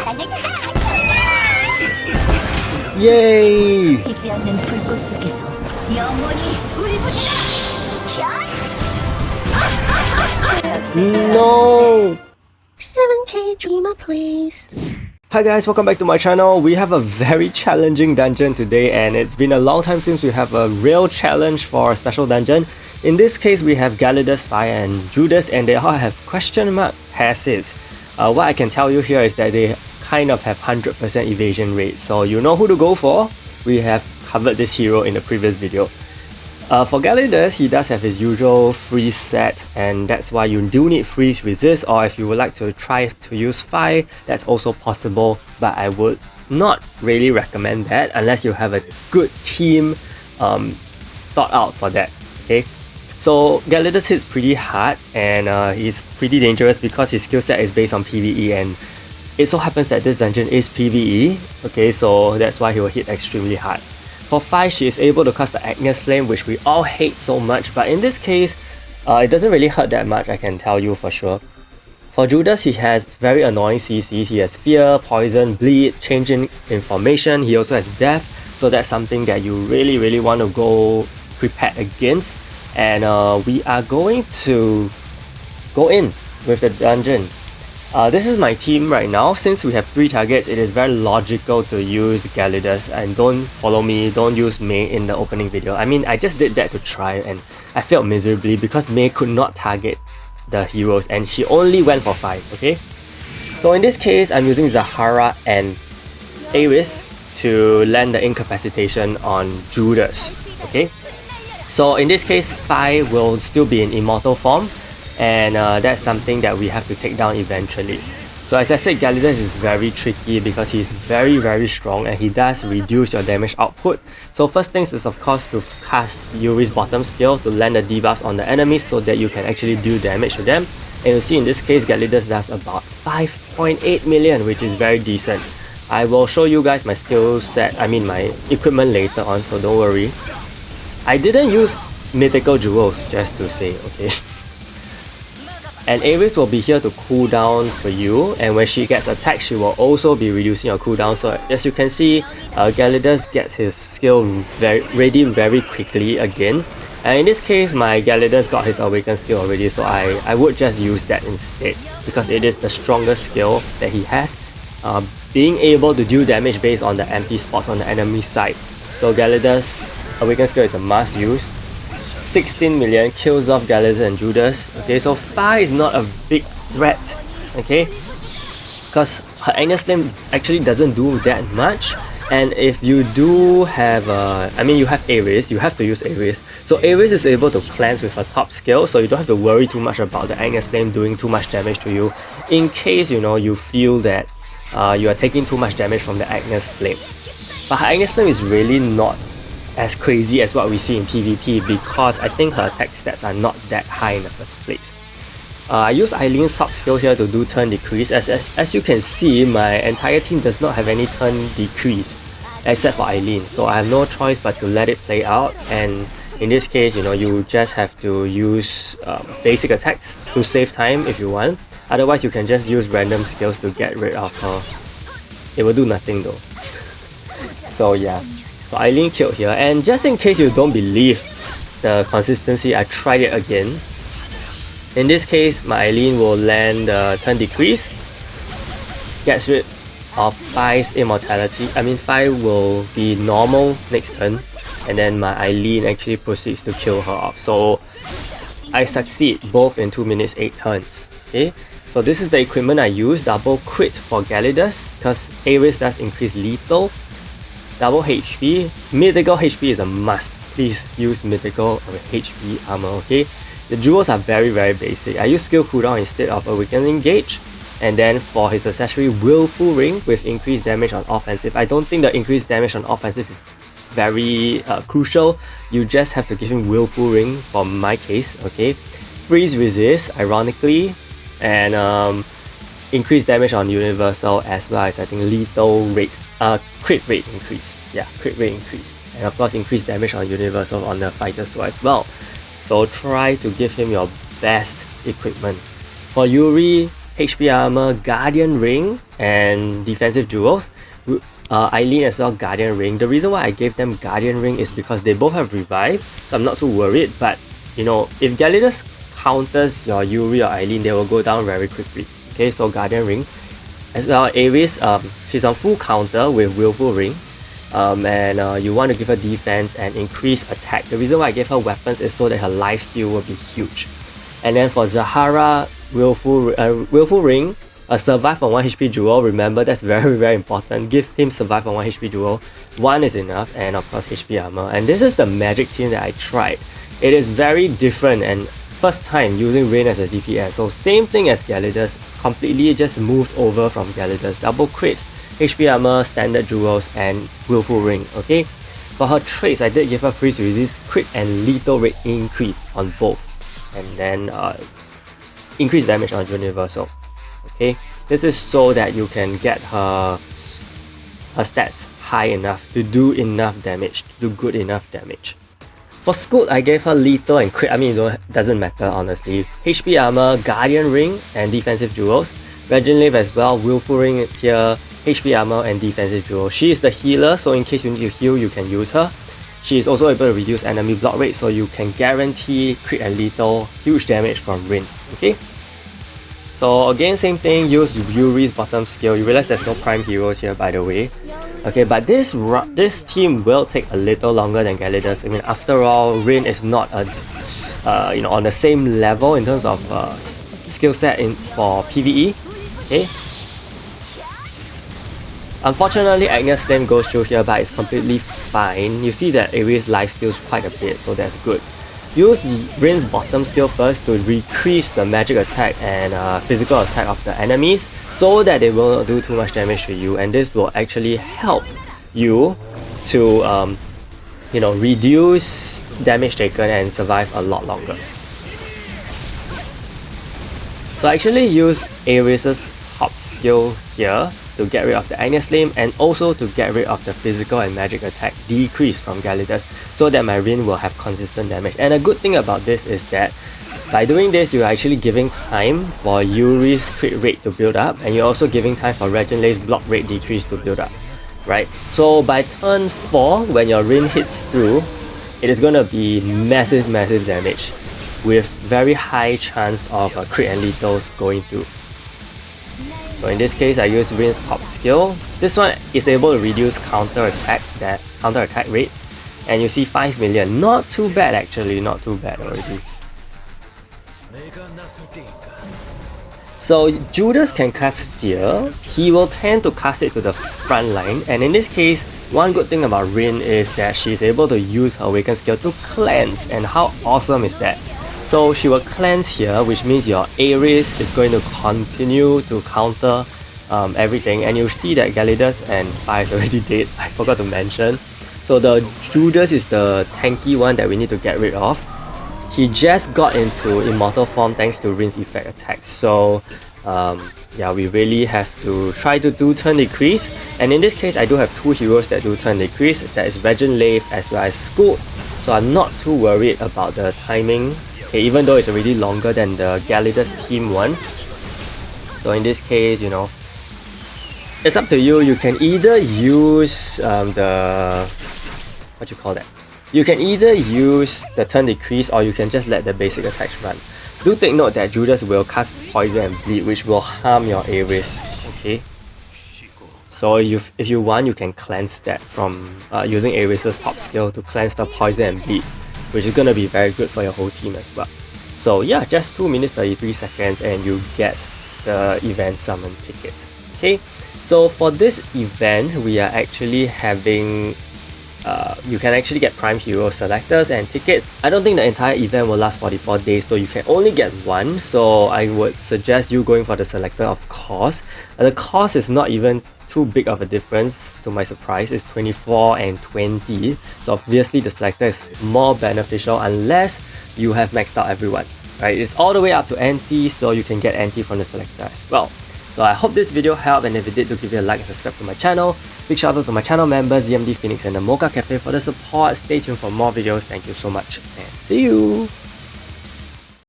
Yay! No! 7K dreamer please. Hi guys, welcome back to my channel. We have a very challenging dungeon today, and it's been a long time since we have a real challenge for a special dungeon. In this case, we have Gelidus, Fire and Judas, and they all have question mark passives. What I can tell you here is that they kind of have 100% evasion rate, so you know who to go for. We have covered this hero in the previous video. For Gelidus, he does have his usual freeze set, and that's why you do need freeze resist, or if you would like to try to use fire, that's also possible, but I would not really recommend that unless you have a good team thought out for that, okay? So Gelidus hits pretty hard, and he's pretty dangerous because his skill set is based on PvE, and it so happens that this dungeon is PvE, okay, so that's why he will hit extremely hard. For Fire, she is able to cast the Agnes Flame, which we all hate so much, but in this case, it doesn't really hurt that much, I can tell you for sure. For Judas, he has very annoying CCs. He has Fear, Poison, Bleed, Changing Information. He also has Death, so that's something that you really want to go prepared against. And we are going to go in with the dungeon. This is my team right now. Since we have 3 targets, it is very logical to use Gelidus, and don't follow me, don't use Mei in the opening video. I mean, I just did that to try, and I failed miserably because Mei could not target the heroes, and she only went for 5, okay? So in this case, I'm using Zahara and Aris to land the incapacitation on Judas, okay? So in this case, Fire will still be in immortal form, and that's something that we have to take down eventually. So as I said, Gelidus is very tricky because he's very strong, and he does reduce your damage output. So first things is of course to cast Yuri's bottom skill to land the debuffs on the enemies so that you can actually do damage to them. And you see in this case, Gelidus does about 5.8 million, which is very decent. I will show you guys my skill set, my equipment later on, so don't worry. I didn't use mythical jewels, just to say, okay? And Aris will be here to cool down for you, and when she gets attacked, she will also be reducing your cooldown. So as you can see, Gelidus gets his skill ready very quickly again. And in this case, my Gelidus got his awakened skill already, so I would just use that instead because it is the strongest skill that he has. Being able to do damage based on the empty spots on the enemy side. So Gelidus awakened skill is a must use. 16 million kills off Gelidus and Judas. Okay, so Fire is not a big threat, okay? Because her Agnes Flame actually doesn't do that much. And if you do have, you have Aris, you have to use Aris. So Aris is able to cleanse with her top skill, so you don't have to worry too much about the Agnes Flame doing too much damage to you in case, you feel that you are taking too much damage from the Agnes Flame. But her Agnes Flame is really not as crazy as what we see in PvP because I think her attack stats are not that high in the first place. I use Eileen's top skill here to do turn decrease. As you can see, my entire team does not have any turn decrease except for Eileen, so I have no choice but to let it play out. And in this case, you just have to use basic attacks to save time if you want. Otherwise, you can just use random skills to get rid of her. It will do nothing though. So yeah. So Eileen killed here, and just in case you don't believe the consistency, I tried it again. In this case, my Eileen will land the turn decrease, gets rid of Fire's immortality. Fire will be normal next turn, and then my Eileen actually proceeds to kill her off. So I succeed both in 2 minutes 8 turns. Okay, so this is the equipment I use. Double crit for Gelidus because Aris does increase lethal. Double HP. Mythical HP is a must. Please use mythical HP armor, okay? The jewels are very basic. I use skill cooldown instead of awakening gauge. And then for his accessory, Willful Ring with increased damage on offensive. I don't think the increased damage on offensive is very crucial. You just have to give him Willful Ring for my case, okay? Freeze resist, ironically, and increased damage on universal as well as I think lethal rate. Crit rate increase. Yeah, crit rate increase. And of course increased damage on universal on the fighter sword as well. So try to give him your best equipment. For Yuri, HP Armor, Guardian Ring, and Defensive Jewels. Eileen as well, Guardian Ring. The reason why I gave them Guardian Ring is because they both have Revive, so I'm not too worried, but you know, if Gelidus counters your Yuri or Eileen, they will go down very quickly. Okay, so Guardian Ring. As well, Aris, she's on full counter with Willful Ring. And you want to give her defense and increase attack. The reason why I gave her weapons is so that her lifesteal will be huge. And then for Zahara, Willful Ring, survive on 1 HP duel. Remember, that's very, very important. Give him survive on 1 HP duel. 1 is enough, and of course HP armor. And this is the magic team that I tried. It is very different and first time using Rain as a DPS. So same thing as Gelidus, completely just moved over from Gelidus. Double crit, HP armor, standard jewels, and Willful Ring. Okay, for her traits, I did give her freeze resist, crit, and lethal rate increase on both, and then increase damage on universal. Okay, this is so that you can get her stats high enough to do enough damage, to do good enough damage. For Scoot, I gave her lethal and crit. I mean, it doesn't matter honestly. HP armor, Guardian Ring, and defensive jewels. Regenerate as well, Willful Ring here, HP armor, and defensive jewel. She is the healer, so in case you need to heal, you can use her. She is also able to reduce enemy block rate, so you can guarantee crit and lethal, huge damage from Rin. Okay. So again, same thing, use Yuri's bottom skill. You realize there's no prime heroes here, by the way. Okay, but this team will take a little longer than Gelidus. I mean, after all, Rin is not on the same level in terms of skill set for PvE. Okay. Unfortunately, Agnes Flame goes through here, but it's completely fine. You see that Ares lifesteals quite a bit, so that's good. Use Rin's bottom skill first to decrease the magic attack and physical attack of the enemies so that they will not do too much damage to you, and this will actually help you to reduce damage taken and survive a lot longer. So I actually use Ares' top skill here to get rid of the Agnes Flame and also to get rid of the physical and magic attack decrease from Gelidus so that my Rin will have consistent damage. And a good thing about this is that by doing this, you're actually giving time for Yuri's crit rate to build up, and you're also giving time for Regenerate block rate decrease to build up, right? So by turn 4, when your Rin hits through, it is going to be massive damage with very high chance of crit and lethals going through. So in this case, I use Rin's top skill. This one is able to reduce counter attack rate, and you see 5 million. Not too bad actually, not too bad already. So Judas can cast Fear. He will tend to cast it to the front line, and in this case, one good thing about Rin is that she is able to use her Awaken skill to cleanse, and how awesome is that? So she will cleanse here, which means your Ares is going to continue to counter everything, and you see that Gelidus and Fire is already dead. I forgot to mention. So the Judas is the tanky one that we need to get rid of. He just got into immortal form thanks to Rin's effect attack. So yeah, we really have to try to do turn decrease, and in this case I do have 2 heroes that do turn decrease. That is Regenerate as well as Scoot. So I'm not too worried about the timing. Okay, even though it's already longer than the Gelidus team one. So in this case, you know, it's up to you. You can either use you can either use the turn decrease, or you can just let the basic attacks run. Do take note that Judas will cast poison and bleed, which will harm your Ares. Okay. So if you want, you can cleanse that from using Ares' top skill to cleanse the poison and bleed, which is gonna be very good for your whole team as well. So yeah, just 2 minutes 33 seconds and you get the event summon ticket. Okay, so for this event, we are actually having you can actually get prime hero selectors and tickets. I don't think the entire event will last 44 days, so you can only get one. So I would suggest you going for the selector, of course. The cost is not even too big of a difference, to my surprise. It's 24 and 20. So obviously the selector is more beneficial unless you have maxed out everyone, right? It's all the way up to NT, so you can get NT from the selector as well. So I hope this video helped, and if it did, do give it a like and subscribe to my channel. Big shout out to my channel members, ZMD Phoenix and the Mocha Cafe for the support. Stay tuned for more videos. Thank you so much and see you!